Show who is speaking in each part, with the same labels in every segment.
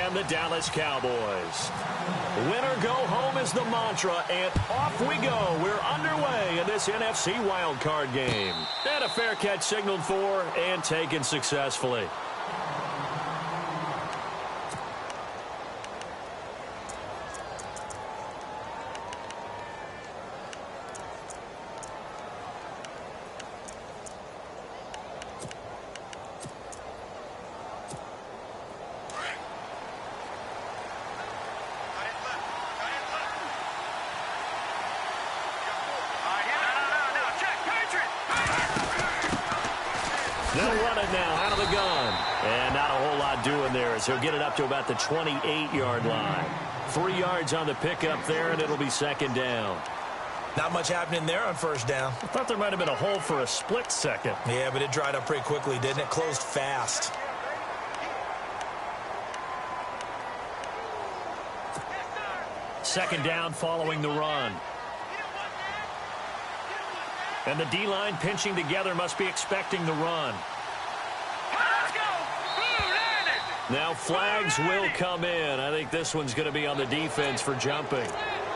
Speaker 1: and the Dallas Cowboys. Winner go home is the mantra, and off we go. We're underway in this NFC wildcard game. And a fair catch signaled for and taken successfully. They'll run it now out of the gun. And not a whole lot doing there as he'll get it up to about the 28-yard line. 3 yards on the pickup there, and it'll be second down.
Speaker 2: Not much happening there on first down.
Speaker 1: I thought there might have been a hole for a split second.
Speaker 2: Yeah, but it dried up pretty quickly, didn't it? Closed fast.
Speaker 1: Second down following the run. And the D-line pinching together must be expecting the run. Now flags will come in. I think this one's going to be on the defense for jumping.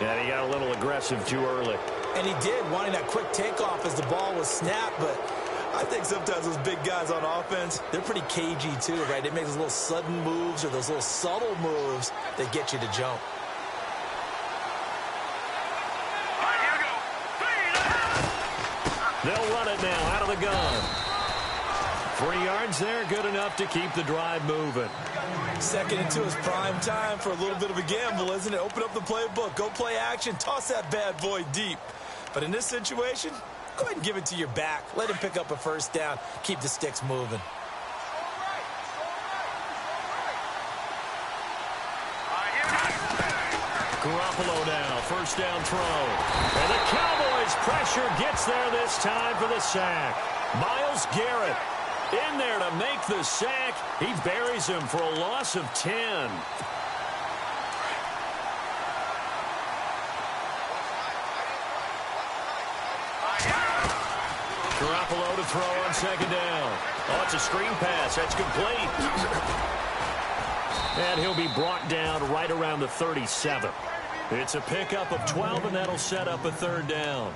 Speaker 1: And he got a little aggressive too early.
Speaker 2: And he did, wanting that quick takeoff as the ball was snapped. But I think sometimes those big guys on offense, they're pretty cagey too, right? They make those little sudden moves or those little subtle moves that get you to jump.
Speaker 1: They'll run it now out of the gun. 3 yards there, good enough to keep the drive moving.
Speaker 2: Second into his prime time for a little bit of a gamble, isn't it? Open up the playbook, go play action, toss that bad boy deep. But in this situation, go ahead and give it to your back. Let him pick up a first down, keep the sticks moving.
Speaker 1: Garoppolo now, first down throw. And the Cowboys pressure gets there this time for the sack. Myles Garrett in there to make the sack. He buries him for a loss of 10. Garoppolo to throw on second down. Oh, it's a screen pass. That's complete. And he'll be brought down right around the 37. It's a pickup of 12, and that'll set up a third down.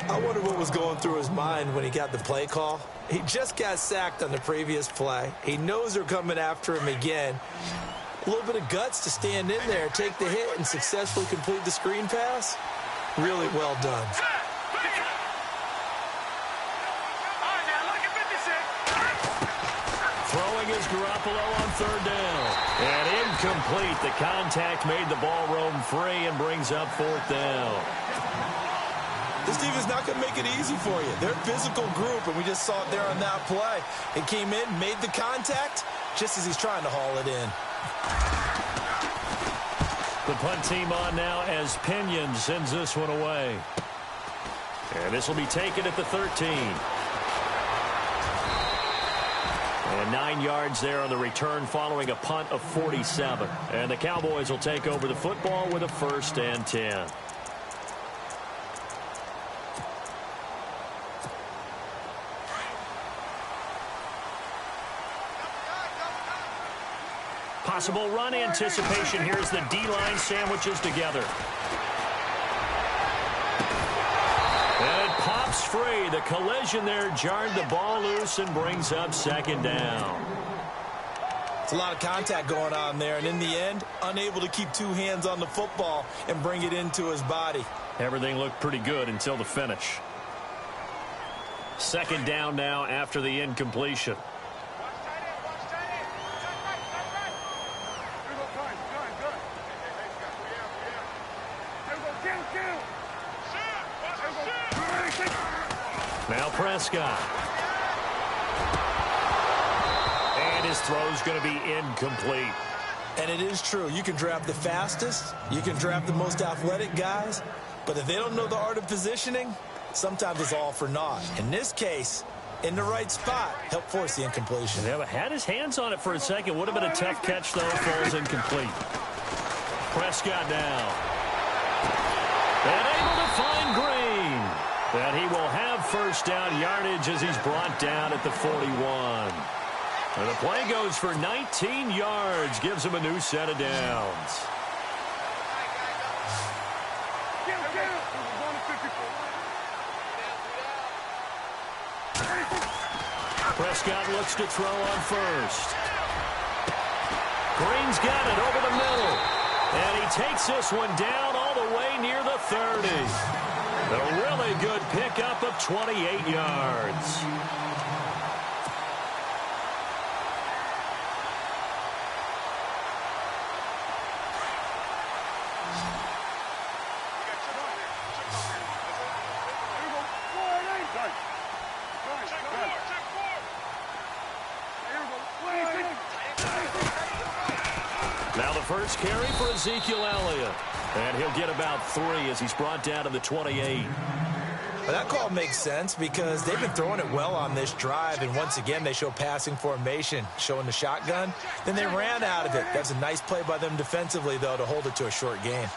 Speaker 2: I wonder what was going through his mind when he got the play call. He just got sacked on the previous play. He knows they're coming after him again. A little bit of guts to stand in there, take the hit, and successfully complete the screen pass. Really well done.
Speaker 1: Throwing is Garoppolo on third down. And incomplete. The contact made the ball roam free and brings up fourth down.
Speaker 2: This team is not going to make it easy for you. They're a physical group, and we just saw it there on that play. It came in, made the contact, just as he's trying to haul it in.
Speaker 1: The punt team on now as Pinion sends this one away. And this will be taken at the 13. And 9 yards there on the return following a punt of 47. And the Cowboys will take over the football with a 1st and 10. Possible run anticipation here as the D-line sandwiches together. And it pops free. The collision there jarred the ball loose and brings up second down.
Speaker 2: It's a lot of contact going on there, and in the end, unable to keep 2 hands on the football and bring it into his body.
Speaker 1: Everything looked pretty good until the finish. Second down now after the incompletion. Now Prescott. And his throw's going to be incomplete.
Speaker 2: And it is true. You can draft the fastest. You can draft the most athletic guys. But if they don't know the art of positioning, sometimes it's all for naught. In this case, in the right spot, help force the incompletion.
Speaker 1: Yeah, but had his hands on it for a second. Would have been a tough catch, though. Falls incomplete. Prescott now. And able to find Green. And he will have first down yardage as he's brought down at the 41. And the play goes for 19 yards, gives him a new set of downs. Prescott looks to throw on first. Green's got it over the middle. And he takes this one down all the way near the 30. A really good pickup of 28 yards. Now the first carry for Ezekiel Elliott. And he'll get about 3 as he's brought down to the 28.
Speaker 2: Well, that call makes sense because they've been throwing it well on this drive, and once again they show passing formation, showing the shotgun. Then they ran out of it. That's a nice play by them defensively, though, to hold it to a short game.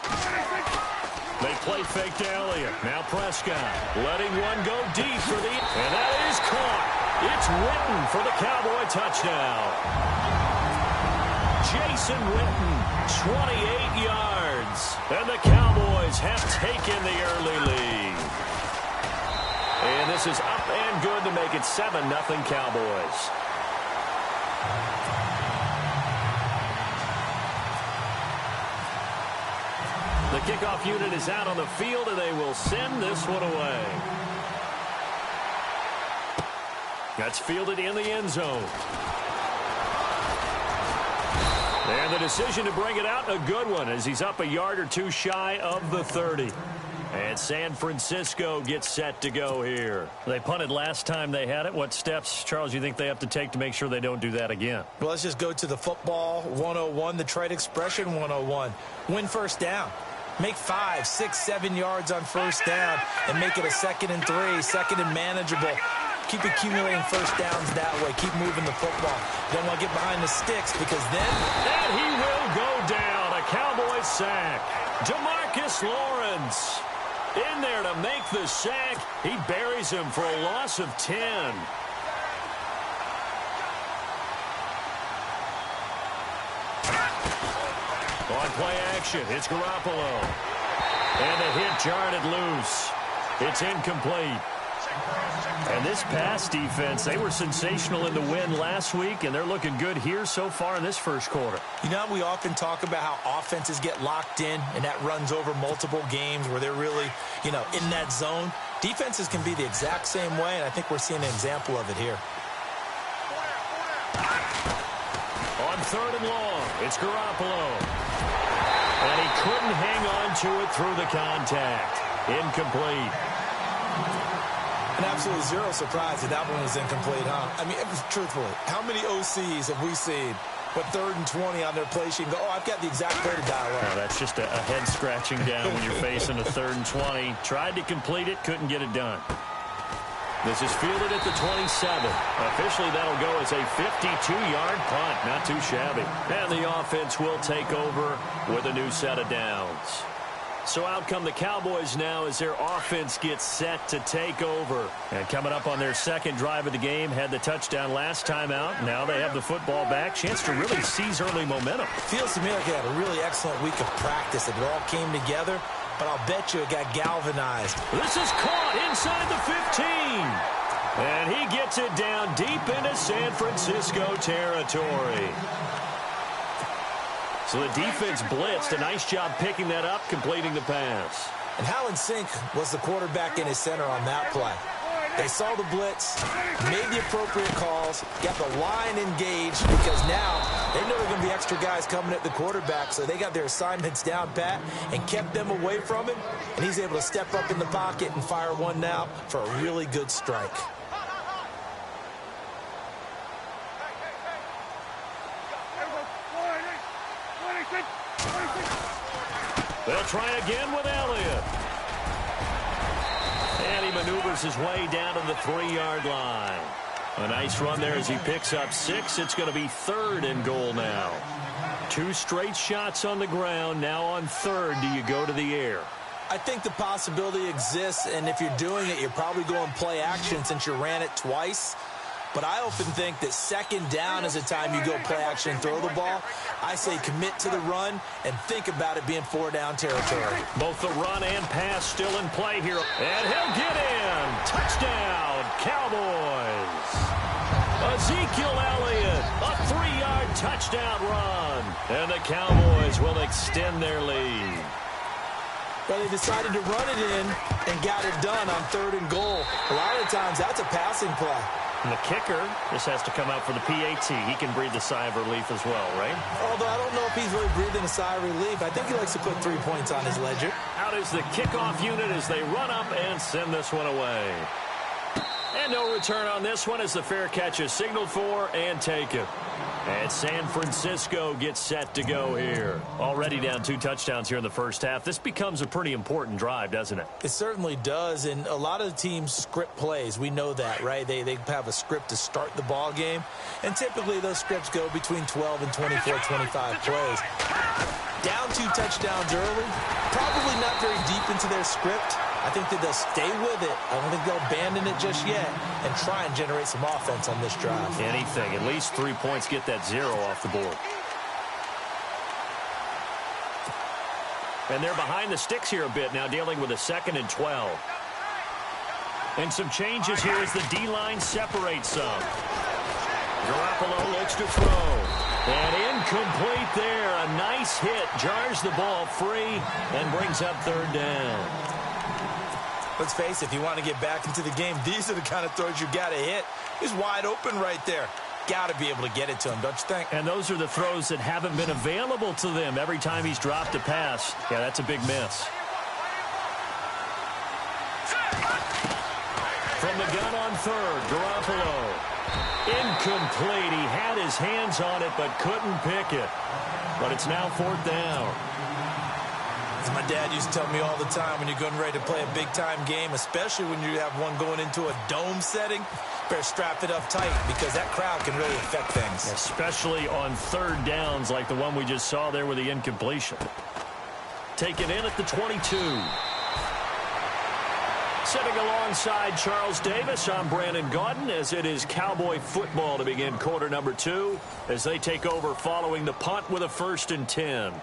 Speaker 1: They play fake to Elliott. Now Prescott letting one go deep for the... And that is caught. It's Witten for the Cowboy touchdown. Jason Witten, 28 yards. And the Cowboys have taken the early lead. And this is up and good to make it 7-0 Cowboys. The kickoff unit is out on the field, and they will send this one away. That's fielded in the end zone. And the decision to bring it out, a good one, as he's up a yard or two shy of the 30. And San Francisco gets set to go here. They punted last time they had it. What steps, Charles, you think they have to take to make sure they don't do that again?
Speaker 2: Well, let's just go to the football 101, the trade expression 101. Win first down. Make 5, 6, 7 yards on first down and make it a 2nd and 3, 2nd and manageable. Keep accumulating first downs that way. Keep moving the football. Don't want to get behind the sticks because then...
Speaker 1: And he will go down. A Cowboys sack. DeMarcus Lawrence in there to make the sack. He buries him for a loss of 10. On play action, it's Garoppolo. And the hit jarred it loose. It's incomplete. And this pass defense, they were sensational in the win last week, and they're looking good here so far in this first quarter.
Speaker 2: You know, we often talk about how offenses get locked in, and that runs over multiple games where they're really, in that zone. Defenses can be the exact same way, and I think we're seeing an example of it here.
Speaker 1: On 3rd and long, it's Garoppolo. And he couldn't hang on to it through the contact. Incomplete.
Speaker 2: And absolutely zero surprise that one was incomplete, huh? I mean, truthfully, how many OCs have we seen with 3rd and 20 on their play sheet and go, oh, I've got the exact play to dial up?
Speaker 1: Oh, that's just a head scratching down when you're facing a 3rd and 20. Tried to complete it, couldn't get it done. This is fielded at the 27. Officially, that'll go as a 52-yard punt. Not too shabby. And the offense will take over with a new set of downs. So out come the Cowboys now as their offense gets set to take over. And coming up on their second drive of the game, had the touchdown last time out. Now they have the football back. Chance to really seize early momentum.
Speaker 2: Feels to me like they had a really excellent week of practice. It all came together, but I'll bet you it got galvanized.
Speaker 1: This is caught inside the 15. And he gets it down deep into San Francisco territory. So the defense blitzed. A nice job picking that up, completing the pass.
Speaker 2: And how in sync was the quarterback in his center on that play? They saw the blitz, made the appropriate calls, got the line engaged because now they know there are going to be extra guys coming at the quarterback, so they got their assignments down pat and kept them away from him, and he's able to step up in the pocket and fire one out for a really good strike.
Speaker 1: They'll try again with Elliott. And he maneuvers his way down to the 3-yard line. A nice run there as he picks up 6. It's going to be 3rd and goal now. 2 straight shots on the ground. Now on 3rd, do you go to the air?
Speaker 2: I think the possibility exists, and if you're doing it, you're probably going play action since you ran it twice. but I often think that second down is the time you go play action and throw the ball. I say commit to the run and think about it being 4-down territory.
Speaker 1: Both the run and pass still in play here. And he'll get in. Touchdown, Cowboys. Ezekiel Elliott, a 3-yard touchdown run. And the Cowboys will extend their lead.
Speaker 2: Well, they decided to run it in and got it done on 3rd and goal. A lot of times, that's a passing play.
Speaker 1: And the kicker, this has to come out for the PAT. He can breathe a sigh of relief as well, right?
Speaker 2: Although I don't know if he's really breathing a sigh of relief. I think he likes to put 3 points on his ledger.
Speaker 1: Out is the kickoff unit as they run up and send this one away. And no return on this one as the fair catch is signaled for and taken. And San Francisco gets set to go here. Already down 2 touchdowns here in the first half. This becomes a pretty important drive, doesn't it?
Speaker 2: It certainly does, and a lot of teams script plays. We know that, right? They have a script to start the ball game, and typically those scripts go between 12 and 24, 25 plays. Down 2 touchdowns early, probably not very deep into their script. I think that they'll stay with it. I don't think they'll abandon it just yet and try and generate some offense on this drive.
Speaker 1: Anything. At least 3 points, get that 0 off the board. And they're behind the sticks here a bit now, dealing with a 2nd and 12. And some changes here as the D-line separates some. Garoppolo looks to throw. And incomplete there. A nice hit. Jars the ball free and brings up 3rd down.
Speaker 2: Let's face it, if you want to get back into the game, these are the kind of throws you got to hit. He's wide open right there. Got to be able to get it to him, don't you think?
Speaker 1: And those are the throws that haven't been available to them every time he's dropped a pass. Yeah, that's a big miss. From the gun on 3rd, Garoppolo. Incomplete. He had his hands on it but couldn't pick it. But it's now 4th down.
Speaker 2: As my dad used to tell me all the time, when you're getting ready to play a big-time game, especially when you have one going into a dome setting, better strap it up tight because that crowd can really affect things.
Speaker 1: Especially on 3rd downs like the one we just saw there with the incompletion. Taken in at the 22. Sitting alongside Charles Davis, I'm Brandon Gaudin as it is Cowboy football to begin quarter number 2 as they take over following the punt with a 1st and 10.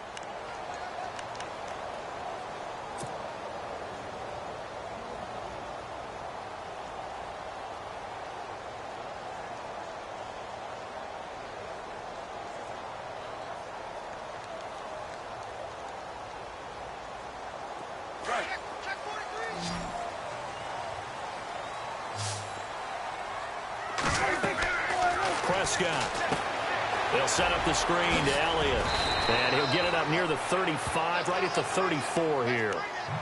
Speaker 1: They'll set up the screen to Elliott. And he'll get it up near the 35, right at the 34 here.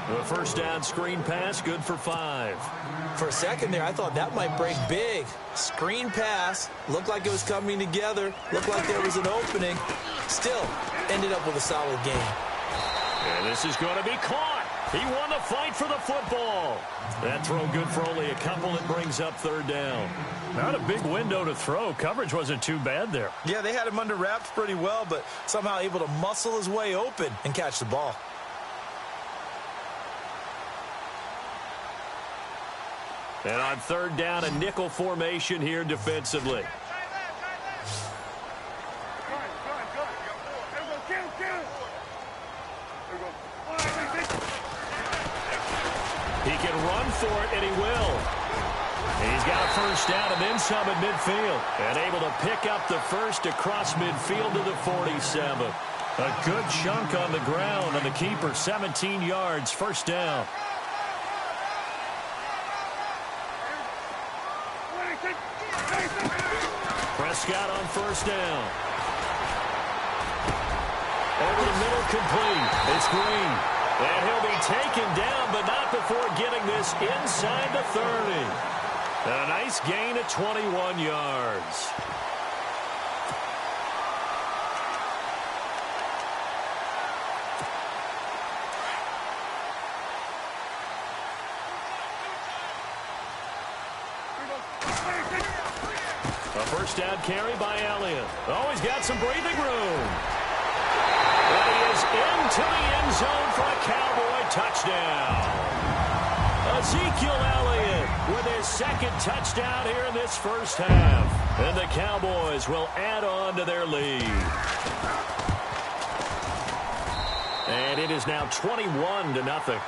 Speaker 1: The 1st down screen pass, good for 5.
Speaker 2: For a second there, I thought that might break big. Screen pass, looked like it was coming together, looked like there was an opening. Still, ended up with a solid game.
Speaker 1: And this is going to be caught. He won the fight for the football. That throw good for only a couple. It brings up 3rd down. Not a big window to throw. Coverage wasn't too bad there.
Speaker 2: Yeah, they had him under wraps pretty well, but somehow able to muscle his way open and catch the ball.
Speaker 1: And on 3rd down, a nickel formation here defensively. He can run for it, and he will. He's got a 1st down and then some at midfield. And able to pick up the 1st across midfield to the 47. A good chunk on the ground, and the keeper 17 yards, 1st down. Prescott on 1st down. Over the middle, complete. It's Green. And he'll be taken down, but not before getting this inside the 30. A nice gain of 21 yards. A 1st down carry by Elliott. Oh, he's got some breathing room. And he is into the end zone for a Cowboy touchdown. Ezekiel Elliott with his second touchdown here in this first half. And the Cowboys will add on to their lead. And it is now 21-0.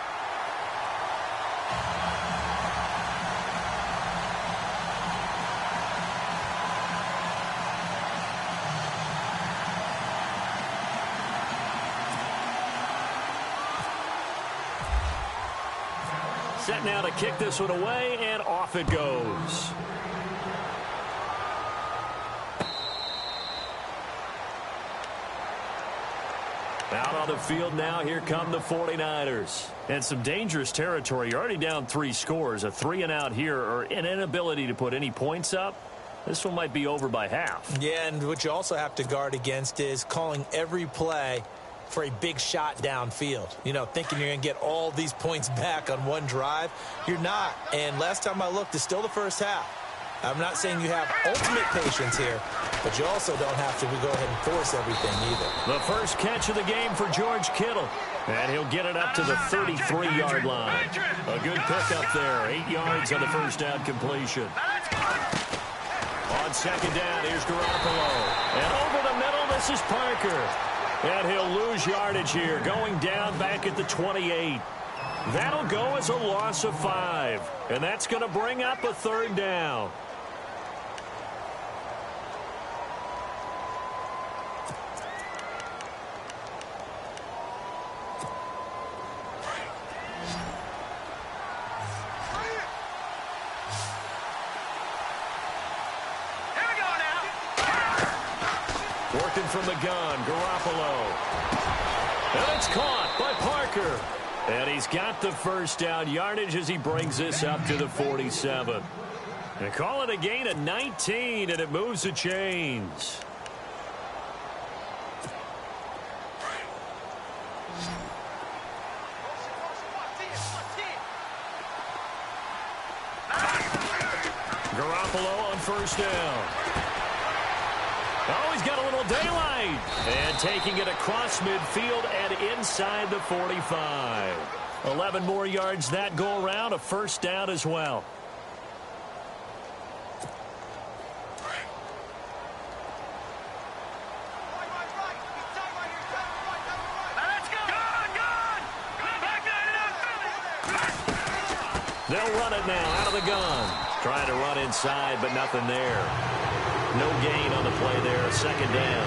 Speaker 1: Set now to kick this one away, and off it goes. Out on the field now, here come the 49ers. And some dangerous territory. You're already down 3 scores. A 3-and-out here, or an inability to put any points up. This one might be over by half.
Speaker 2: Yeah, and what you also have to guard against is calling every play for a big shot downfield. You know, thinking you're going to get all these points back on one drive. You're not. And last time I looked, it's still the first half. I'm not saying you have ultimate patience here, but you also don't have to go ahead and force everything either.
Speaker 1: The first catch of the game for George Kittle. And he'll get it up to the 33-yard line. A good pickup there. 8 yards on the first down completion. On second down, here's Garoppolo. And over the middle, this is Parker. And he'll lose yardage here, going down back at the 28. That'll go as a loss of 5. And that's going to bring up a third down. Working from the gun, Garoppolo. And it's caught by Parker. And he's got the first down yardage as he brings this up to the 47. And call it a gain of 19, and it moves the chains. Garoppolo on first down. Oh, he's got a little daylight. And taking it across midfield and inside the 45. 11 more yards that go around, a first down as well. They'll run it now out of the gun. Trying to run inside, but nothing there. No gain on the play there, second down.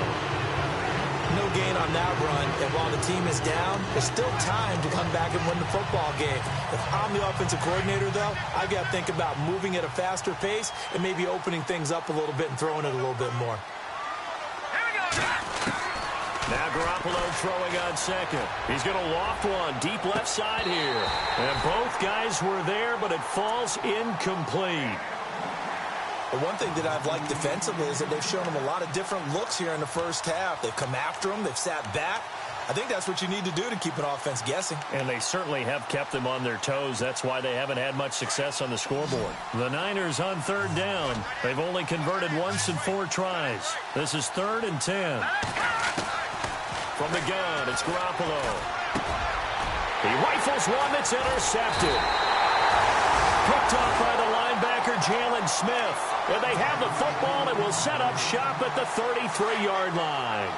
Speaker 2: No gain on that run, and while the team is down, there's still time to come back and win the football game. If I'm the offensive coordinator, though, I've got to think about moving at a faster pace and maybe opening things up a little bit and throwing it a little bit more.
Speaker 1: Now Garoppolo throwing on second. He's going to loft one deep left side here. And both guys were there, but it falls incomplete.
Speaker 2: The one thing that I've liked defensively is that they've shown them a lot of different looks here in the first half. They've come after them. They've sat back. I think that's what you need to do to keep an offense guessing.
Speaker 1: And they certainly have kept them on their toes. That's why they haven't had much success on the scoreboard. The Niners on third down. They've only converted once in 4 tries. This is 3rd and 10. From the gun, it's Garoppolo. He rifles one that's intercepted. Picked off by the linebacker, Jalen Smith. And they have the football and will set up shop at the 33-yard line.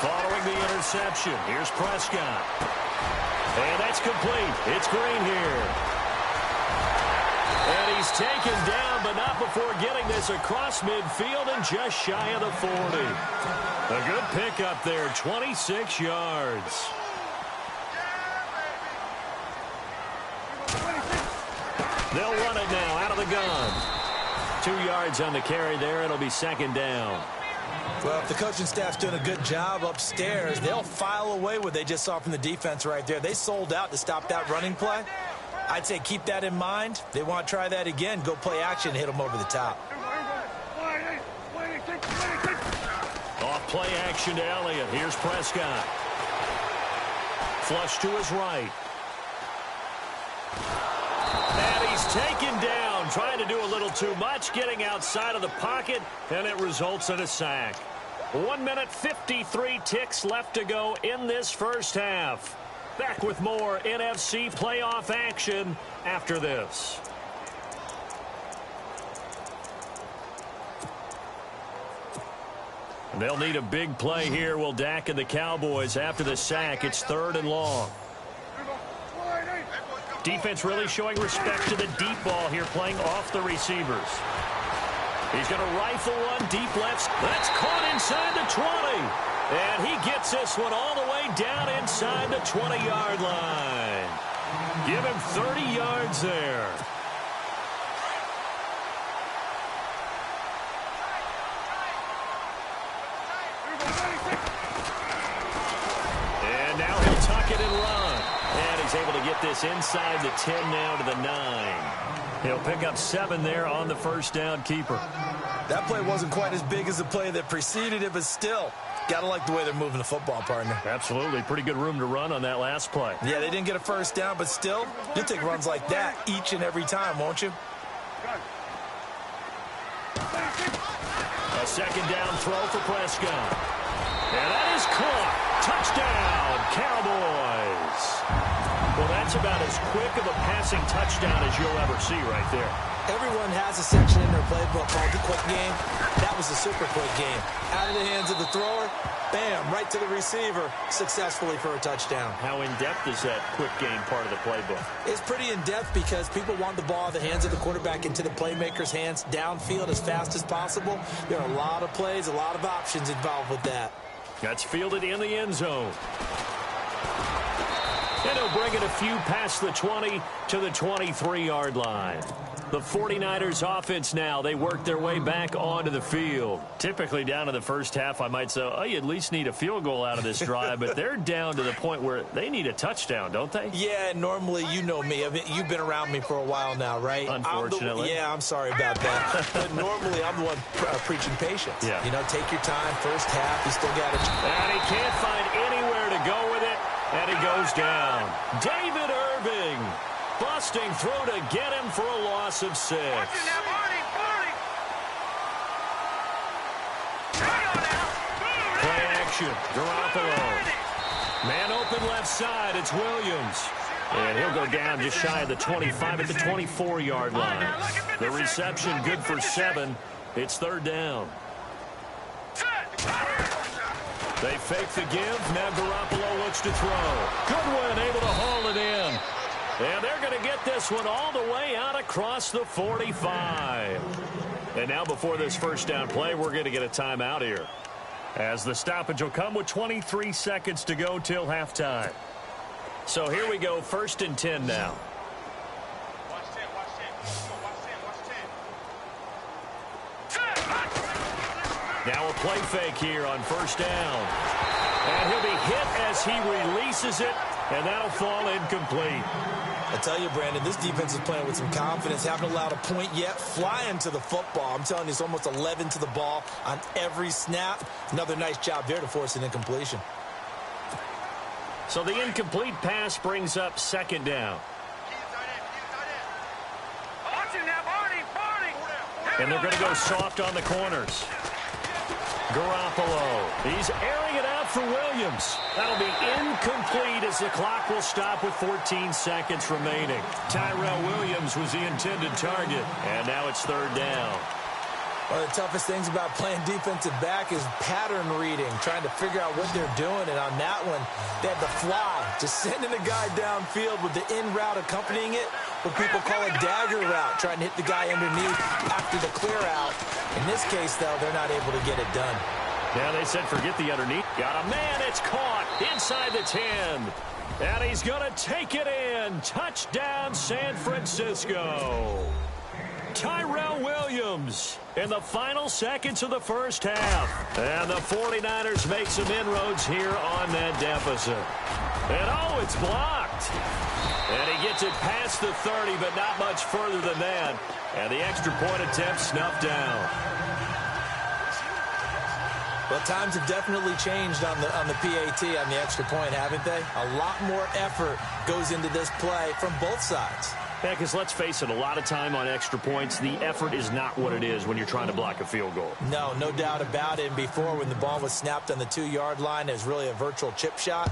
Speaker 1: Following the interception, here's Prescott. And that's complete. It's Green here. And he's taken down, but not before getting this across midfield and just shy of the 40. A good pickup there, 26 yards. They'll run it now out of the gun. 2 yards on the carry there. It'll be second down.
Speaker 2: Well, if the coaching staff's doing a good job upstairs, they'll file away what they just saw from the defense right there. They sold out to stop that running play. I'd say keep that in mind. They want to try that again. Go play action, hit them over the top.
Speaker 1: Off play action to Elliott. Here's Prescott. Flush to his right. And he's taken down, trying to do a little too much, getting outside of the pocket, and it results in a sack. 1 minute 53 ticks left to go in this first half. Back with more NFC playoff action after this. They'll need a big play here, will Dak and the Cowboys. After the sack, it's 3rd and long. Defense really showing respect to the deep ball here, playing off the receivers. He's going to rifle one deep left. That's caught inside the 20. And he gets this one all the way down inside the 20-yard line. Give him 30 yards there. And now he'll tuck it and run. And he's able to get this inside the 10 now to the 9. He'll pick up 7 there on the first down keeper.
Speaker 2: That play wasn't quite as big as the play that preceded it, but still, got to like the way they're moving the football, partner.
Speaker 1: Absolutely. Pretty good room to run on that last play.
Speaker 2: Yeah, they didn't get a first down, but still, you'll take runs like that each and every time, won't you?
Speaker 1: A second down throw for Prescott. And that is caught. Touchdown, Cowboys. Well, that's about as quick of a passing touchdown as you'll ever see right there.
Speaker 2: Everyone has a section in their playbook called the quick game. That was a super quick game. Out of the hands of the thrower, bam, right to the receiver, successfully for a touchdown.
Speaker 1: How in-depth is that quick game part of the playbook?
Speaker 2: It's pretty in-depth because people want the ball in the hands of the quarterback into the playmaker's hands downfield as fast as possible. There are a lot of plays, a lot of options involved with that.
Speaker 1: That's fielded in the end zone. And he'll bring it a few past the 20 to the 23-yard line. The 49ers offense now, they work their way back onto the field. Typically down to the first half, I might say, oh, you at least need a field goal out of this drive, but they're down to the point where they need a touchdown, don't they?
Speaker 2: Yeah, normally, you know me. I mean, you've been around me for a while now, right?
Speaker 1: Unfortunately.
Speaker 2: I'm sorry about that. But normally, I'm the one preaching patience.
Speaker 1: Yeah.
Speaker 2: You know, take your time, first half, you still got it.
Speaker 1: And he can't find anywhere to go with it, and he goes down. David Irving. Busting through to get him for a loss of 6. Play action. Garoppolo. Man open left side. It's Williams. And he'll go down just shy of the 25 at the 24-yard line. The reception good for 7. It's 3rd down. They fake the give. Now Garoppolo looks to throw. Goodwin able to haul it in. And they're going to get this one all the way out across the 45. And now before this first down play, we're going to get a timeout here, as the stoppage will come with 23 seconds to go till halftime. So here we go, 1st and 10 now. Now a play fake here on 1st down. And he'll be hit as he releases it, and that'll fall incomplete.
Speaker 2: I tell you, Brandon, this defense is playing with some confidence. Haven't allowed a point yet. Flying to the football. I'm telling you, it's almost 11 to the ball on every snap. Another nice job there to force an incompletion.
Speaker 1: So the incomplete pass brings up 2nd down. And they're going to go soft on the corners. Garoppolo. He's airing it out for Williams. That'll be incomplete as the clock will stop with 14 seconds remaining. Tyrell Williams was the intended target. And now it's 3rd down.
Speaker 2: One of the toughest things about playing defensive back is pattern reading, trying to figure out what they're doing. And on that one, they had the fly, just sending a guy downfield with the in route accompanying it, what people call a dagger route, trying to hit the guy underneath after the clear out. In this case, though, they're not able to get it done.
Speaker 1: Yeah, they said forget the underneath. Got a man, it's caught inside the 10. And he's going to take it in. Touchdown, San Francisco. Tyrell Williams in the final seconds of the first half. And the 49ers make some inroads here on that deficit. And oh, it's blocked. And he gets it past the 30, but not much further than that. And the extra point attempt snuffed down.
Speaker 2: Well, times have definitely changed on the PAT, on the extra point, haven't they? A lot more effort goes into this play from both sides.
Speaker 1: Yeah, because let's face it, a lot of time on extra points, the effort is not what it is when you're trying to block a field goal.
Speaker 2: No doubt about it. And before, when the ball was snapped on the 2-yard line, it was really a virtual chip shot.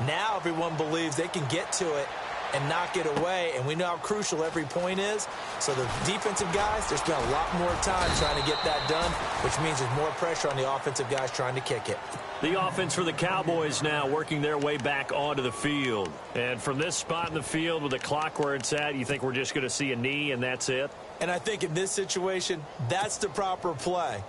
Speaker 2: Now everyone believes they can get to it and knock it away, and we know how crucial every point is. So the defensive guys, they spend a lot more time trying to get that done, which means there's more pressure on the offensive guys trying to kick it.
Speaker 1: The offense for the Cowboys now working their way back onto the field. And from this spot in the field with the clock where it's at, you think we're just going to see a knee and that's it?
Speaker 2: And I think in this situation, that's the proper play.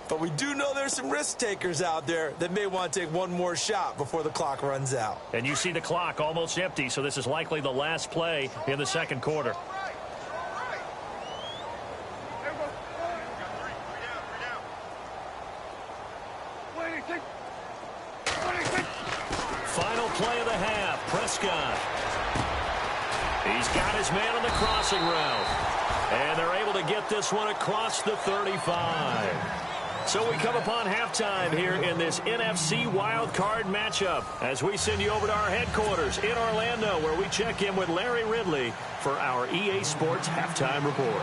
Speaker 2: But we do know there's some risk takers out there that may want to take one more shot before the clock runs out.
Speaker 1: And you see the clock almost empty, so this is likely the last play in the second quarter. Final play of the half, Prescott. He's got his man on the crossing route. And they're able to get this one across the 35. So we come upon halftime here in this NFC wildcard matchup as we send you over to our headquarters in Orlando, where we check in with Larry Ridley for our EA Sports Halftime Report.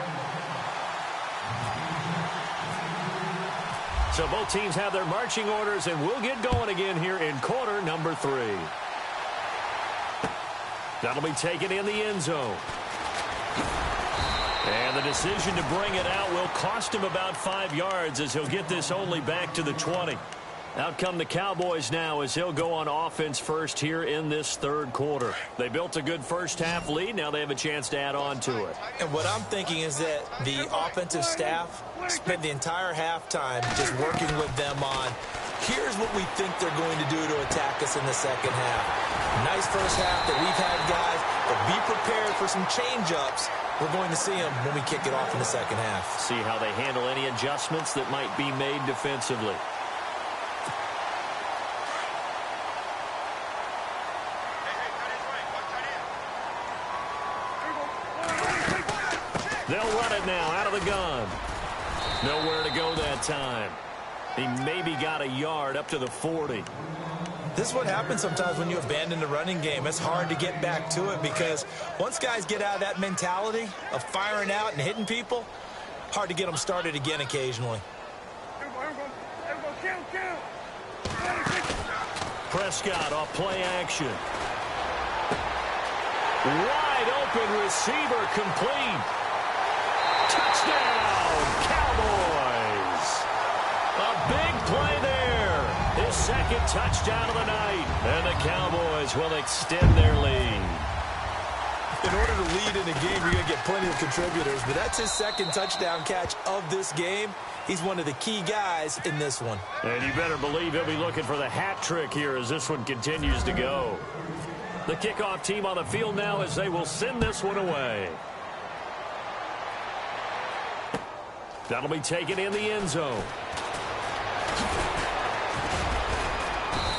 Speaker 1: So both teams have their marching orders, and we'll get going again here in quarter number 3. That'll be taken in the end zone. And the decision to bring it out will cost him about 5 yards, as he'll get this only back to the 20. Out come the Cowboys now as he'll go on offense first here in this third quarter. They built a good first-half lead. Now they have a chance to add on to it.
Speaker 2: And what I'm thinking is that the offensive staff spent the entire halftime just working with them on, here's what we think they're going to do to attack us in the second half. Nice first half that we've had, guys, but be prepared for some change-ups. We're going to see them when we kick it off in the second half.
Speaker 1: See how they handle any adjustments that might be made defensively. They'll run it now out of the gun. Nowhere to go that time. He maybe got a yard up to the 40.
Speaker 2: This is what happens sometimes when you abandon the running game. It's hard to get back to it because once guys get out of that mentality of firing out and hitting people, hard to get them started again occasionally.
Speaker 1: Prescott off play action. Wide open receiver complete. Touchdown, Cowboys. A big play there. His second touchdown of the night. And the Cowboys will extend their lead.
Speaker 2: In order to lead in a game, you're going to get plenty of contributors, but that's his second touchdown catch of this game. He's one of the key guys in this one.
Speaker 1: And you better believe he'll be looking for the hat trick here as this one continues to go. The kickoff team on the field now as they will send this one away. That'll be taken in the end zone.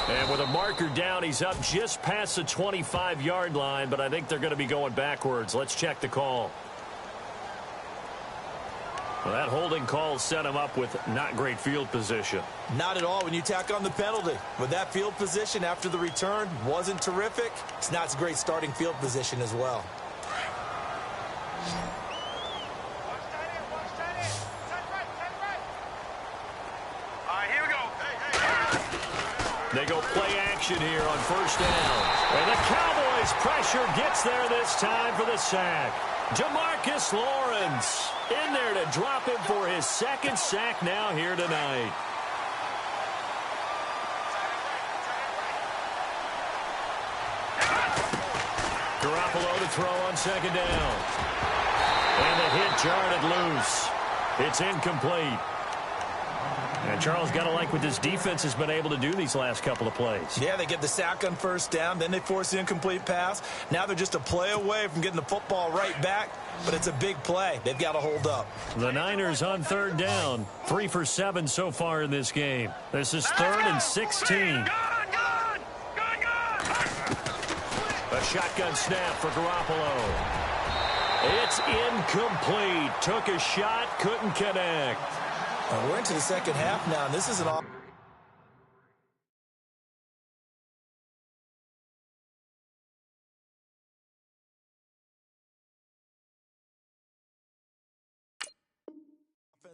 Speaker 1: And with a marker down, he's up just past the 25-yard line, but I think they're going to be going backwards. Let's check the call. Well, that holding call set him up with not great field position.
Speaker 2: Not at all when you tack on the penalty. With that field position after the return wasn't terrific, it's not a great starting field position as well.
Speaker 1: They go play action here on first down. And the Cowboys pressure gets there this time for the sack. Jamarcus Lawrence in there to drop him for his second sack now here tonight. Garoppolo to throw on second down. And the hit jarred it loose. It's incomplete. And Charles, got to like what this defense has been able to do these last couple of plays.
Speaker 2: Yeah, they get the sack on first down, then they force the incomplete pass. Now they're just a play away from getting the football right back, but it's a big play. They've got to hold up.
Speaker 1: The Niners on third down, 3 for 7 so far in this game. This is 3rd and 16. A shotgun snap for Garoppolo. It's incomplete. Took a shot, couldn't connect.
Speaker 2: We're into the second half now, and this is an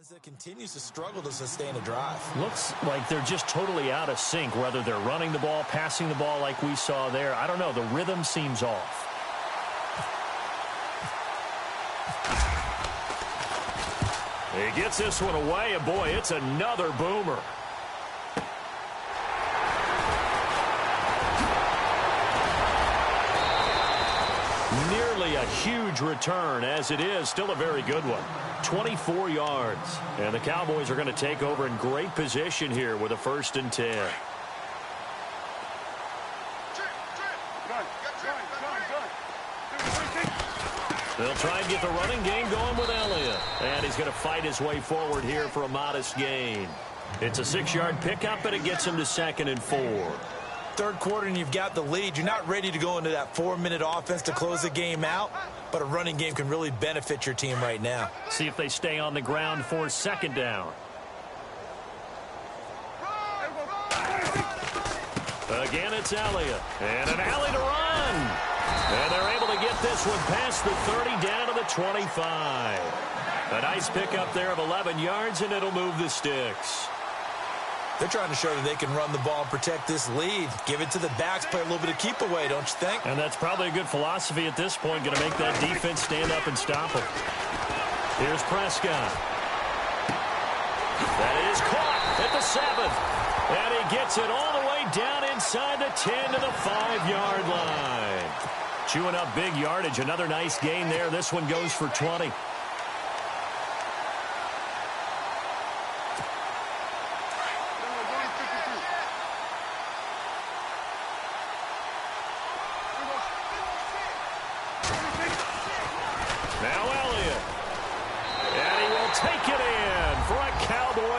Speaker 2: offense that continues to struggle to sustain a drive.
Speaker 1: Looks like they're just totally out of sync, whether they're running the ball, passing the ball like we saw there. I don't know. The rhythm seems off. He gets this one away, and boy, it's another boomer. Nearly a huge return, as it is still a very good one. 24 yards. And the Cowboys are going to take over in great position here with a 1st and 10. They'll try and get the running game going with Elliott. And he's going to fight his way forward here for a modest gain. It's a 6-yard pickup, and it gets him to 2nd and 4.
Speaker 2: Third quarter and you've got the lead. You're not ready to go into that 4-minute offense to close the game out, but a running game can really benefit your team right now.
Speaker 1: See if they stay on the ground for 2nd down. Again, it's Elliott. And an alley to run. And they're able to get this one past the 30 down to the 25. A nice pickup there of 11 yards, and it'll move the sticks.
Speaker 2: They're trying to show that they can run the ball and protect this lead. Give it to the backs, play a little bit of keep away, don't you think?
Speaker 1: And that's probably a good philosophy at this point, going to make that defense stand up and stop them. Here's Prescott. That is caught at the 7th. And he gets it all the way down inside the 10 to the 5-yard line. Chewing up big yardage. Another nice gain there. This one goes for 20.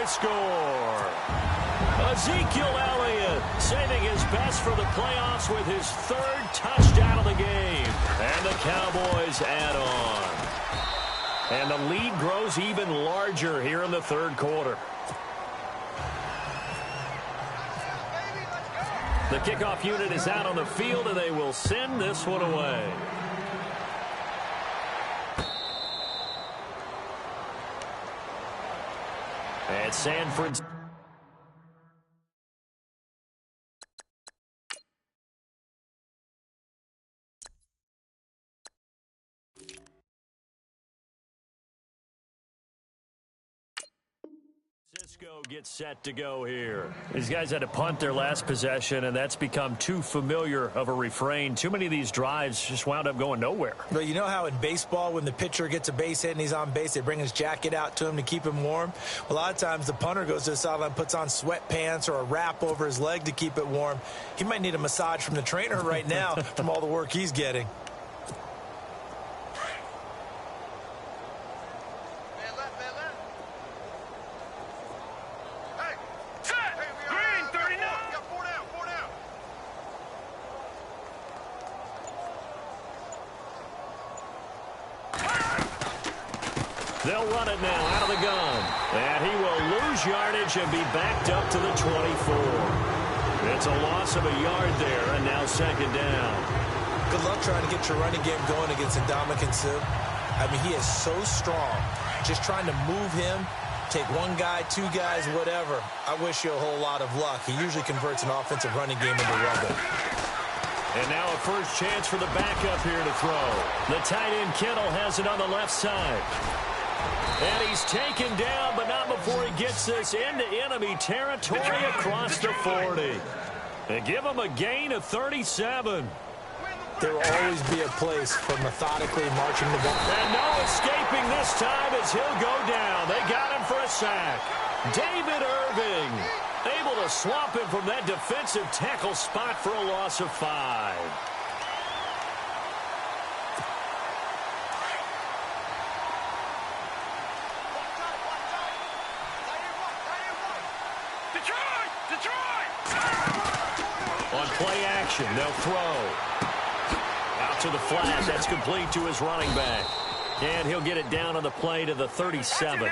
Speaker 1: Score. Ezekiel Elliott saving his best for the playoffs with his 3rd touchdown of the game. And the Cowboys add on. And the lead grows even larger here in the 3rd quarter. The kickoff unit is out on the field, and they will send this one away. At San Francisco. Gets set to go here. These guys had to punt their last possession, and that's become too familiar of a refrain. Too many of these drives just wound up going nowhere.
Speaker 2: But you know how in baseball, when the pitcher gets a base hit and he's on base, they bring his jacket out to him to keep him warm? A lot of times the punter goes to the sideline, puts on sweatpants or a wrap over his leg to keep it warm. He might need a massage from the trainer right now from all the work he's getting.
Speaker 1: They'll run it now out of the gun. And he will lose yardage and be backed up to the 24. It's a loss of a yard there, and now 2nd down.
Speaker 2: Good luck trying to get your running game going against Ndamukong Suh. I mean, he is so strong. Just trying to move him, take one guy, 2 guys, whatever. I wish you a whole lot of luck. He usually converts an offensive running game into rubble.
Speaker 1: And now a first chance for the backup here to throw. The tight end Kittle has it on the left side. And he's taken down, but not before he gets this into enemy territory across the 40. They give him a gain of 37.
Speaker 2: There will always be a place for methodically marching the ball.
Speaker 1: And no escaping this time as he'll go down. They got him for a sack. David Irving able to swamp him from that defensive tackle spot for a loss of 5. On play action, they'll throw. Out to the flat. That's complete to his running back. And he'll get it down on the play to the 37.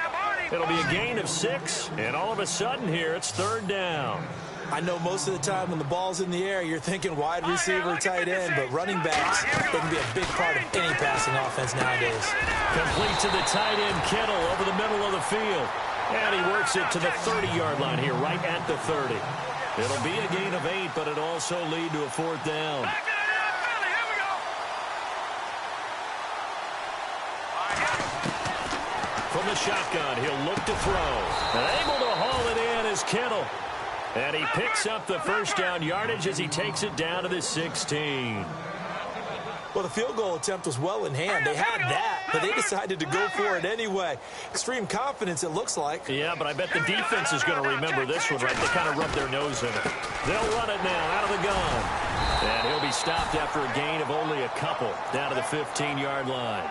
Speaker 1: It'll be a gain of 6, and all of a sudden here, it's 3rd down.
Speaker 2: I know most of the time when the ball's in the air, you're thinking wide receiver, tight end, but running backs, they can be a big part of any passing offense nowadays.
Speaker 1: Complete to the tight end, Kittle, over the middle of the field. And he works it to the 30-yard line here, right at the 30. It'll be a gain of 8, but it'll also lead to a 4th down. From the shotgun, he'll look to throw. And able to haul it in is Kittle. And he picks up the 1st down yardage as he takes it down to the 16.
Speaker 2: Well, the field goal attempt was well in hand. They had that, but they decided to go for it anyway. Extreme confidence, it looks like.
Speaker 1: Yeah, but I bet the defense is going to remember this one, right? They kind of rub their nose in it. They'll run it now out of the gun. And he'll be stopped after a gain of only a couple down to the 15-yard line.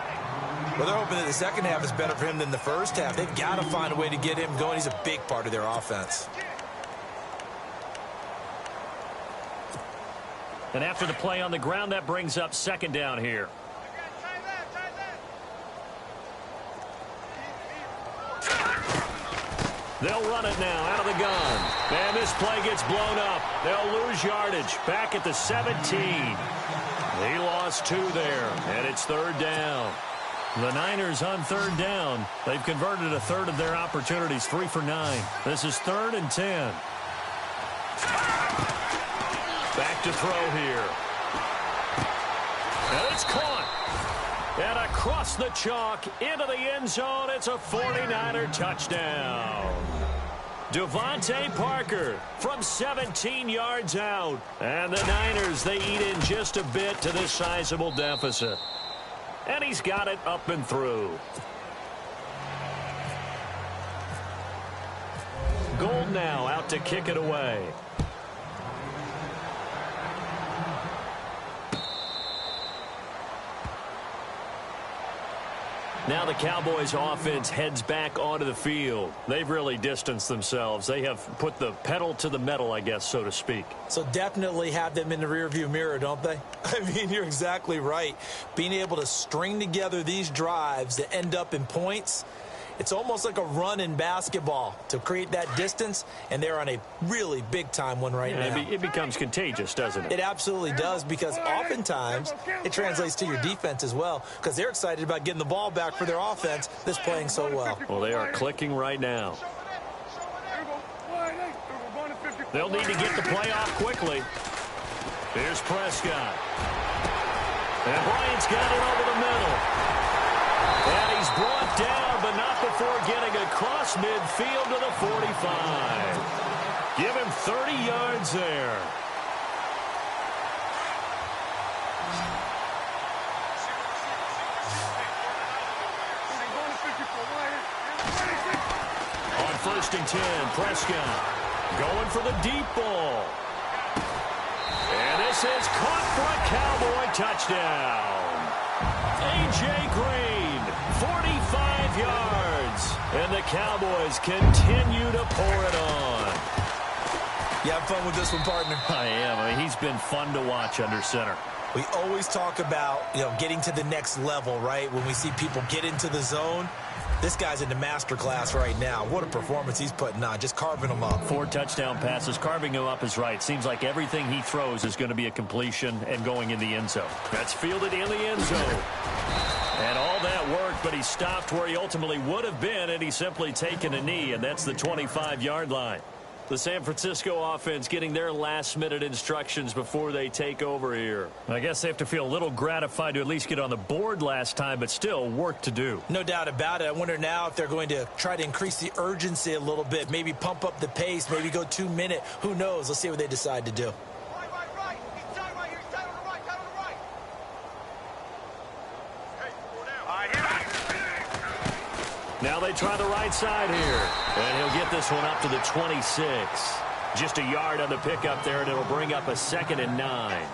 Speaker 2: Well, they're hoping that the second half is better for him than the first half. They've got to find a way to get him going. He's a big part of their offense.
Speaker 1: And after the play on the ground, that brings up 2nd down here. They'll run it now out of the gun. And this play gets blown up. They'll lose yardage back at the 17. He lost 2 there, and it's 3rd down. The Niners on 3rd down. They've converted a 3rd of their opportunities, 3 for 9. This is 3rd and 10. Back to throw here. And it's caught. And across the chalk into the end zone. It's a 49er touchdown. Devontae Parker from 17 yards out. And the Niners, they eat in just a bit to this sizable deficit. And he's got it up and through. Gold now out to kick it away. Now the Cowboys offense heads back onto the field. They've really distanced themselves. They have put the pedal to the metal, I guess, so to speak.
Speaker 2: So definitely have them in the rearview mirror, don't they? I mean, you're exactly right. Being able to string together these drives that end up in points, it's almost like a run in basketball to create that distance, and they're on a really big-time one right now.
Speaker 1: It becomes contagious, doesn't it?
Speaker 2: It absolutely does, because oftentimes it translates to your defense as well, because they're excited about getting the ball back for their offense that's playing so well.
Speaker 1: Well, they are clicking right now. They'll need to get the play off quickly. Here's Prescott. And Bryant's got it over the middle. And he's brought down, but not before getting across midfield to the 45. Give him 30 yards there. On 1st and 10, Prescott going for the deep ball. And this is caught for a Cowboy touchdown. A.J. Green, 45 yards. And the Cowboys continue to pour it on.
Speaker 2: You have fun with this one, partner?
Speaker 1: I am. I mean, he's been fun to watch under center.
Speaker 2: We always talk about, getting to the next level, right? When we see people get into the zone, this guy's in the master class right now. What a performance he's putting on, just carving them up. 4
Speaker 1: touchdown passes. Carving him up is right. Seems like everything he throws is going to be a completion and going in the end zone. That's fielded in the end zone. And all that worked, but he stopped where he ultimately would have been, and he's simply taken a knee, and that's the 25-yard line. The San Francisco offense getting their last-minute instructions before they take over here. I guess they have to feel a little gratified to at least get on the board last time, but still work to do.
Speaker 2: No doubt about it. I wonder now if they're going to try to increase the urgency a little bit, maybe pump up the pace, maybe go 2-minute. Who knows? Let's see what they decide to do.
Speaker 3: Right. He's tied right here. He's tied on the right. Hey, go down.
Speaker 1: Now they try the right side here. And he'll get this one up to the 26. Just a yard on the pickup there, and it'll bring up a 2nd and 9.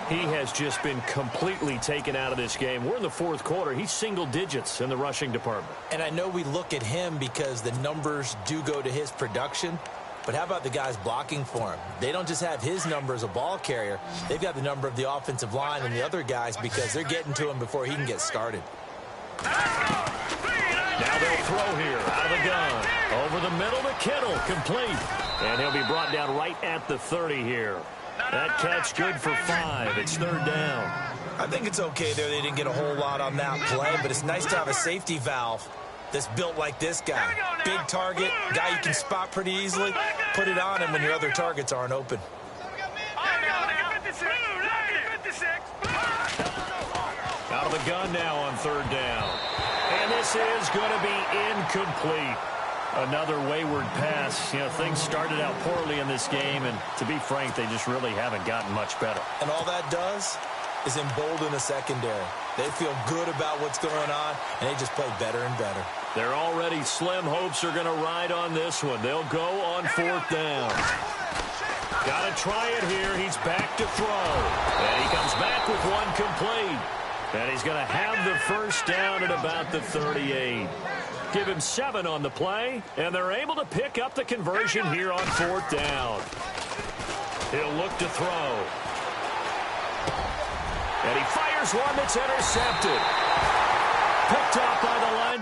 Speaker 1: He has just been completely taken out of this game. We're in the 4th quarter. He's single digits in the rushing department.
Speaker 2: And I know we look at him because the numbers do go to his production. But how about the guys blocking for him? They don't just have his number as a ball carrier. They've got the number of the offensive line and the other guys because they're getting to him before he can get started.
Speaker 1: Now they'll throw here out of the gun. Over the middle to Kittle, complete. And he'll be brought down right at the 30 here. That catch good for 5. It's third down.
Speaker 2: I think it's okay there. They didn't get a whole lot on that play, but it's nice to have a safety valve that's built like this guy. Big target, guy you can spot pretty easily. Put it on him when your other targets aren't open.
Speaker 1: Out of the gun now on third down. And this is going to be incomplete. Another wayward pass. You know, things started out poorly in this game, and to be frank, they just really haven't gotten much better.
Speaker 2: And all that does is embolden a secondary. They feel good about what's going on, and they just play better and better.
Speaker 1: Their already slim hopes are going to ride on this one. They'll go on fourth down. Got to try it here. He's back to throw. And he comes back with one complete. And he's going to have the first down at about the 38. Give him 7 on the play, and they're able to pick up the conversion here on fourth down. He'll look to throw. And he fires one that's intercepted. Picked off by the line.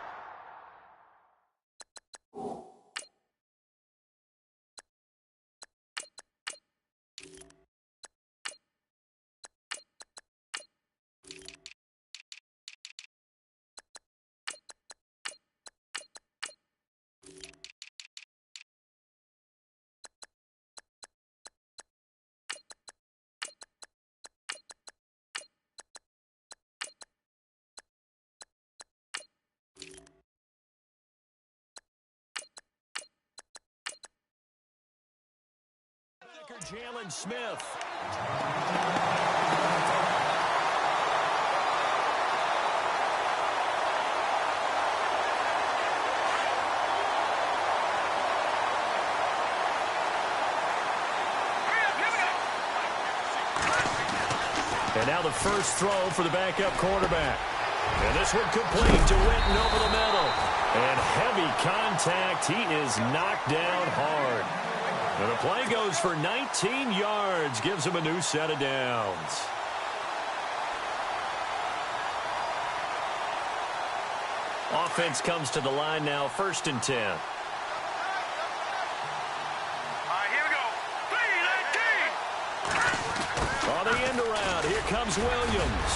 Speaker 1: Jalen Smith. And now the first throw for the backup quarterback. And this one complete to Witten over the middle. And heavy contact. He is knocked down hard. And the play goes for 19 yards. Gives him a new set of downs. Offense comes to the line now, 1st and 10.
Speaker 3: All right, here we go. 3-19.
Speaker 1: On the end around, here comes Williams.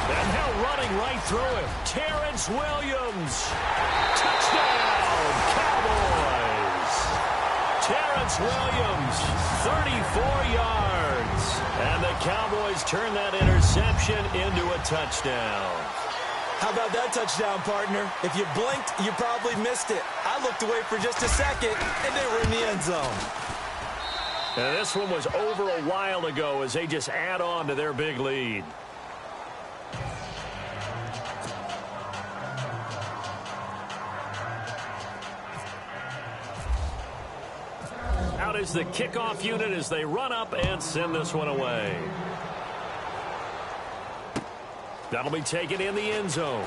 Speaker 1: And now running right through him, Terrence Williams. Touchdown, Cowboys. Terrence Williams, 34 yards. And the Cowboys turn that interception into a touchdown.
Speaker 2: How about that touchdown, partner? If you blinked, you probably missed it. I looked away for just a second, and they were in the end zone.
Speaker 1: And this one was over a while ago as they just add on to their big lead. Out is the kickoff unit as they run up and send this one away. That'll be taken in the end zone.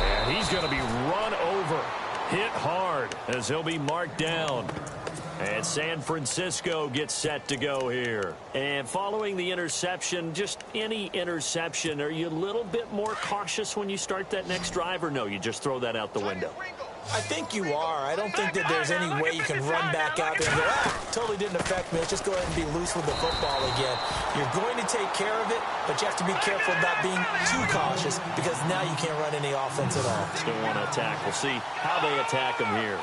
Speaker 1: And he's going to be run over. Hit hard as he'll be marked down. And San Francisco gets set to go here. And following the interception, just any interception, are you a little bit more cautious when you start that next drive, or no, you just throw that out the window?
Speaker 2: I think you are. I don't think that there's any way you can run back out there and go, totally didn't affect me. Let's just go ahead and be loose with the football again. You're going to take care of it, but you have to be careful about being too cautious because now you can't run any offense at all.
Speaker 1: Still want to attack. We'll see how they attack him here.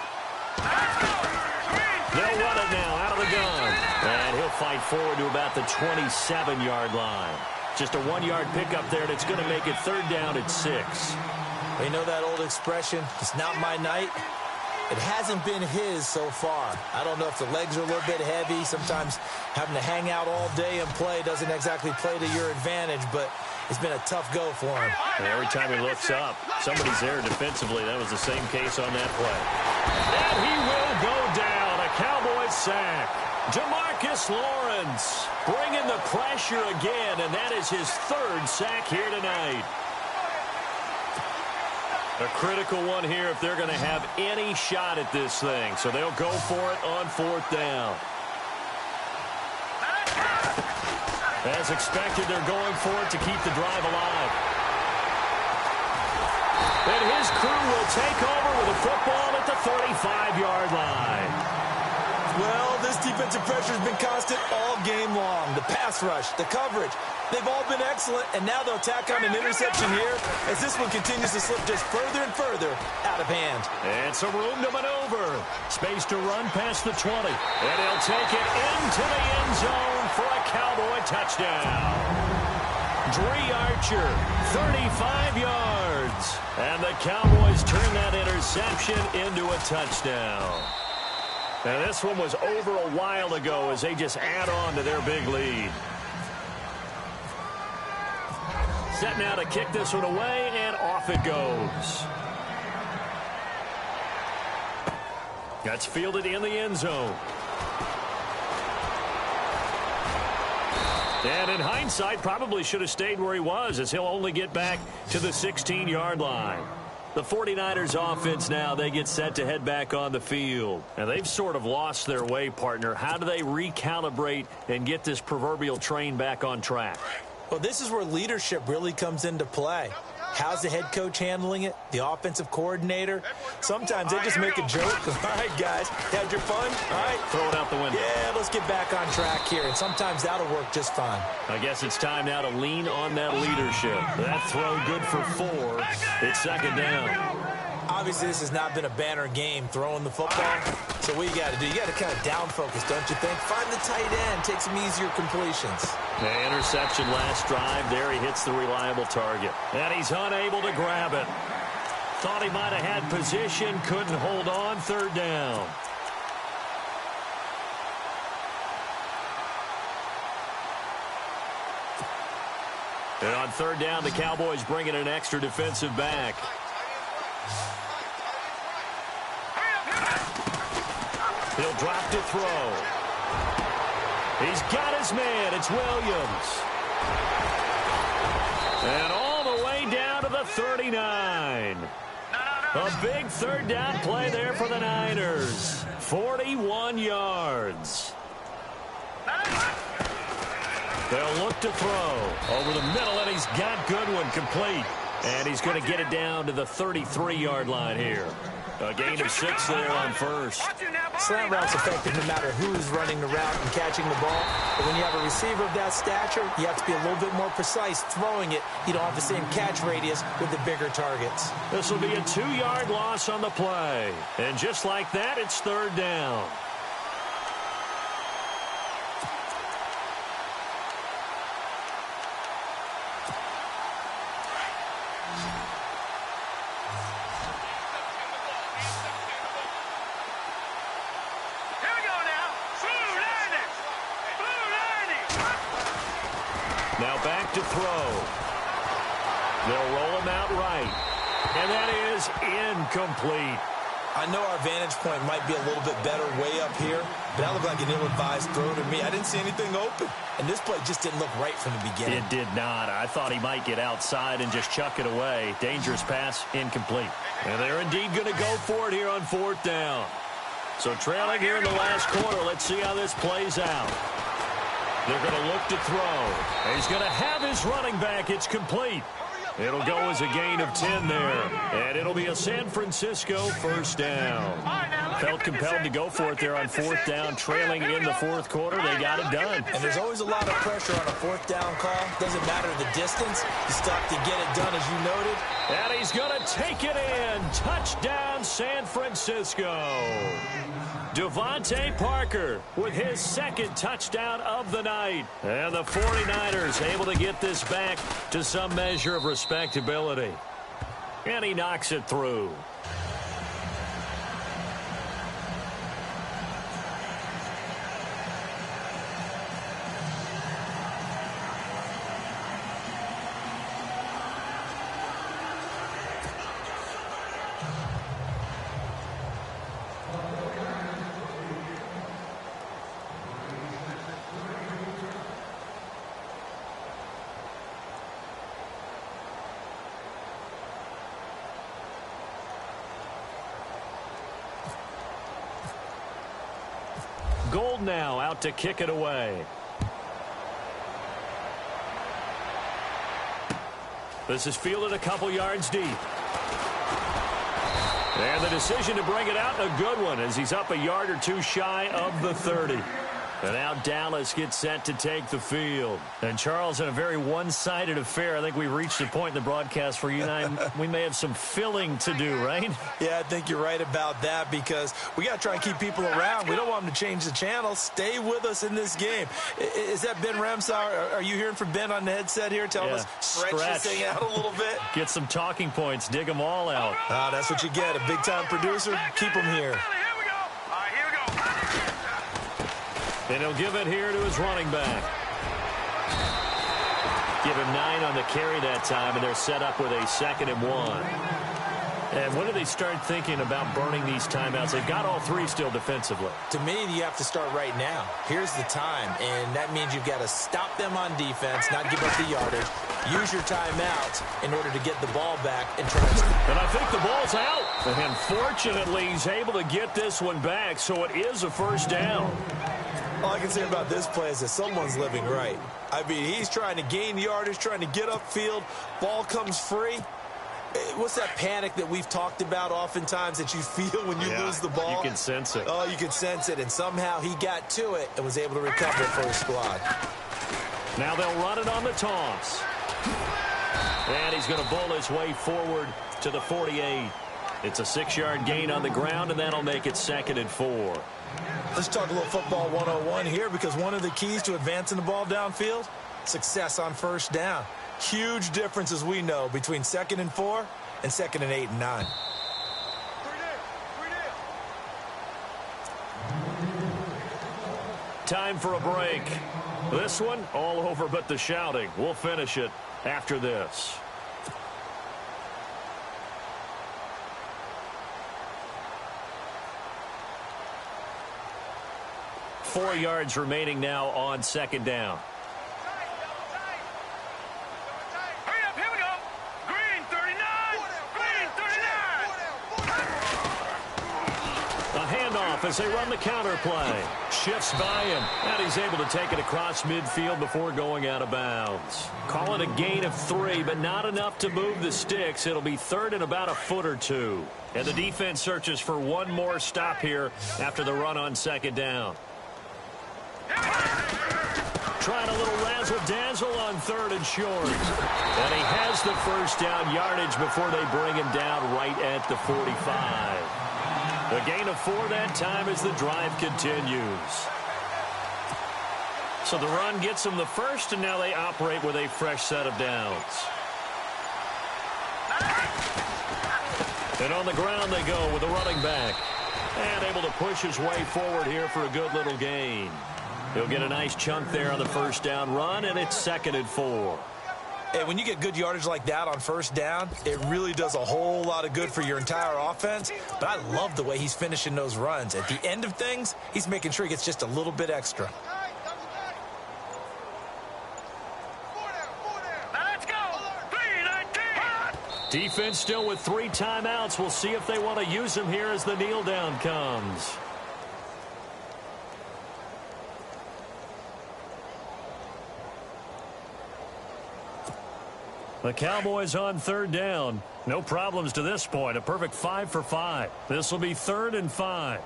Speaker 1: They'll run it now out of the gun. And he'll fight forward to about the 27-yard line. Just a 1-yard pickup there, and it's going to make it third down at 6.
Speaker 2: You know that old expression, it's not my night? It hasn't been his so far. I don't know if the legs are a little bit heavy. Sometimes having to hang out all day and play doesn't exactly play to your advantage, but it's been a tough go for him.
Speaker 1: And every time he looks up, somebody's there defensively. That was the same case on that play. And he will go down. A Cowboys sack. Demarcus Lawrence bringing the pressure again, and that is his 3rd sack here tonight. A critical one here if they're going to have any shot at this thing. So they'll go for it on 4th down. As expected, they're going for it to keep the drive alive. And his crew will take over with a football at the 35-yard line.
Speaker 2: Well, this defensive pressure has been constant all game long. The pass rush, the coverage, they've all been excellent, and now they'll tack on an interception here as this one continues to slip just further and further out of hand.
Speaker 1: And some room to maneuver. Space to run past the 20. And he'll take it into the end zone for a Cowboy touchdown. Dree Archer, 35 yards. And the Cowboys turn that interception into a touchdown. Now, this one was over a while ago as they just add on to their big lead. Set now to kick this one away, and off it goes. That's fielded in the end zone. And in hindsight, probably should have stayed where he was, as he'll only get back to the 16-yard line. The 49ers offense now, they get set to head back on the field. And they've sort of lost their way, partner. How do they recalibrate and get this proverbial train back on track?
Speaker 2: Well, this is where leadership really comes into play. How's the head coach handling it? The offensive coordinator? Sometimes they just make a joke. All right, guys, had your fun? All right.
Speaker 1: Throw it out the window.
Speaker 2: Yeah, let's get back on track here. And sometimes that'll work just fine.
Speaker 1: I guess it's time now to lean on that leadership. That throw good for 4. It's second down.
Speaker 2: Obviously, this has not been a banner game throwing the football. So what you got to do, you got to kind of down focus, don't you think? Find the tight end, take some easier completions.
Speaker 1: The interception last drive. There he hits the reliable target. And he's unable to grab it. Thought he might have had position, couldn't hold on. Third down. And on third down, the Cowboys bring in an extra defensive back. He'll drop to throw. He's got his man. It's Williams. And all the way down to the 39. A big third down play there for the Niners. 41 yards. They'll look to throw. Over the middle, and he's got Goodwin complete. And he's going to get it down to the 33-yard line here. A gain of 6 there on first.
Speaker 2: Slant route's effective no matter who's running the route and catching the ball. But when you have a receiver of that stature, you have to be a little bit more precise throwing it. You don't have the same catch radius with the bigger targets.
Speaker 1: This will be a 2-yard loss on the play. And just like that, it's third down. Now back to throw. They'll roll him out right. And that is incomplete.
Speaker 2: I know our vantage point might be a little bit better way up here, but that looked like an ill-advised throw to me. I didn't see anything open. And this play just didn't look right from the beginning.
Speaker 1: It did not. I thought he might get outside and just chuck it away. Dangerous pass, incomplete. And they're indeed going to go for it here on fourth down. So trailing here in the last quarter, let's see how this plays out. They're going to look to throw. And he's going to have his running back. It's complete. It'll go as a gain of 10 there. And it'll be a San Francisco first down. Felt compelled to go for it there on fourth down. Trailing in the fourth quarter, they got it done.
Speaker 2: And there's always a lot of pressure on a fourth down call. Doesn't matter the distance. You stop to get it done, as you noted.
Speaker 1: And he's going to take it in. Touchdown, San Francisco. Devontae Parker with his second touchdown of the night. And the 49ers able to get this back to some measure of respectability. And he knocks it through. Gold now out to kick it away. This is fielded a couple yards deep. And the decision to bring it out, a good one, as he's up a yard or two shy of the 30. And now Dallas gets set to take the field. And, Charles, in a very one-sided affair, I think we reached a point in the broadcast where you and I, we may have some filling to do, right?
Speaker 2: Yeah, I think you're right about that because we got to try and keep people around. We don't want them to change the channel. Stay with us in this game. Is that Ben Ramsauer? Are you hearing from Ben on the headset here? Tell us, stretch this thing out a little bit.
Speaker 1: Get some talking points. Dig them all out.
Speaker 2: That's what you get. A big-time producer. Keep them here.
Speaker 1: And he'll give it here to his running back. Give him 9 on the carry that time, and they're set up with a 2nd and 1. And when do they start thinking about burning these timeouts? They've got all 3 still defensively.
Speaker 2: To me, you have to start right now. Here's the time, and that means you've got to stop them on defense, not give up the yardage. Use your timeouts in order to get the ball back and try to...
Speaker 1: And I think the ball's out. And fortunately, he's able to get this one back, so it is a first down.
Speaker 2: All I can say about this play is that someone's living right. I mean, he's trying to gain yardage, trying to get upfield. Ball comes free. What's that panic that we've talked about oftentimes that you feel when you lose the ball?
Speaker 1: You can sense it.
Speaker 2: Oh, you can sense it. And somehow he got to it and was able to recover it for his squad.
Speaker 1: Now they'll run it on the toss. And he's going to bull his way forward to the 48. It's a 6-yard gain on the ground, and that'll make it 2nd and 4.
Speaker 2: Let's talk a little football 101 here because one of the keys to advancing the ball downfield, success on first down. Huge difference, as we know, between 2nd and 4 and 2nd and 8 and 9.
Speaker 1: Time for a break. This one, all over but the shouting. We'll finish it after this. 4 yards remaining now on 2nd down.
Speaker 3: Hurry up, here we go. Green 39. Green 39.
Speaker 1: A handoff as they run the counter play. Shifts by him, and he's able to take it across midfield before going out of bounds. Call it a gain of 3, but not enough to move the sticks. It'll be 3rd and about a foot or 2. And the defense searches for one more stop here after the run on 2nd down. Trying a little razzle-dazzle on 3rd and short. And he has the first down yardage before they bring him down right at the 45. A gain of 4 that time as the drive continues. So the run gets them the first, and now they operate with a fresh set of downs. And on the ground they go with the running back. And able to push his way forward here for a good little gain. He'll get a nice chunk there on the first down run, and it's 2nd and 4.
Speaker 2: Hey, when you get good yardage like that on first down, it really does a whole lot of good for your entire offense. But I love the way he's finishing those runs. At the end of things, he's making sure he gets just a little bit extra.
Speaker 3: Let's go. 3-19.
Speaker 1: Defense still with 3 timeouts. We'll see if they want to use them here as the kneel down comes. The Cowboys on 3rd down. No problems to this point. A perfect 5 for 5. This will be 3rd and 5.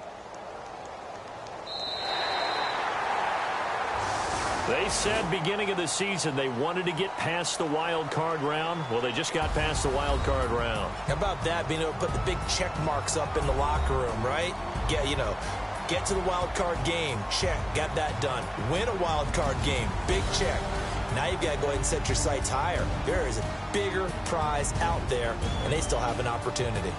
Speaker 1: They said beginning of the season they wanted to get past the wild card round. Well, they just got past the wild card round.
Speaker 2: How about that, being able to put the big check marks up in the locker room, right? Yeah, you know, get to the wild card game. Check. Got that done. Win a wild card game. Big check. Now you've got to go ahead and set your sights higher. There is a bigger prize out there, and they still have an opportunity.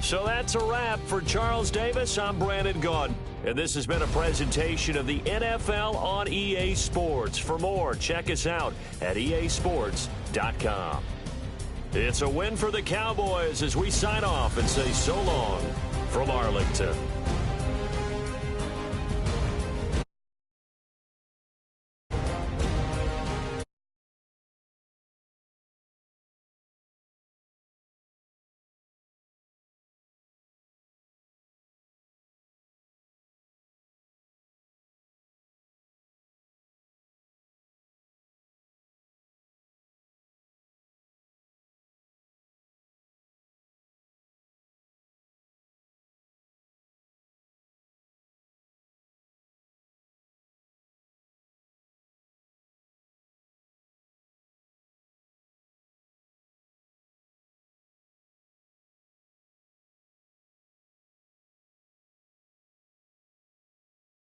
Speaker 1: So that's a wrap. For Charles Davis, I'm Brandon Gaudin. And this has been a presentation of the NFL on EA Sports. For more, check us out at easports.com. It's a win for the Cowboys as we sign off and say so long from Arlington.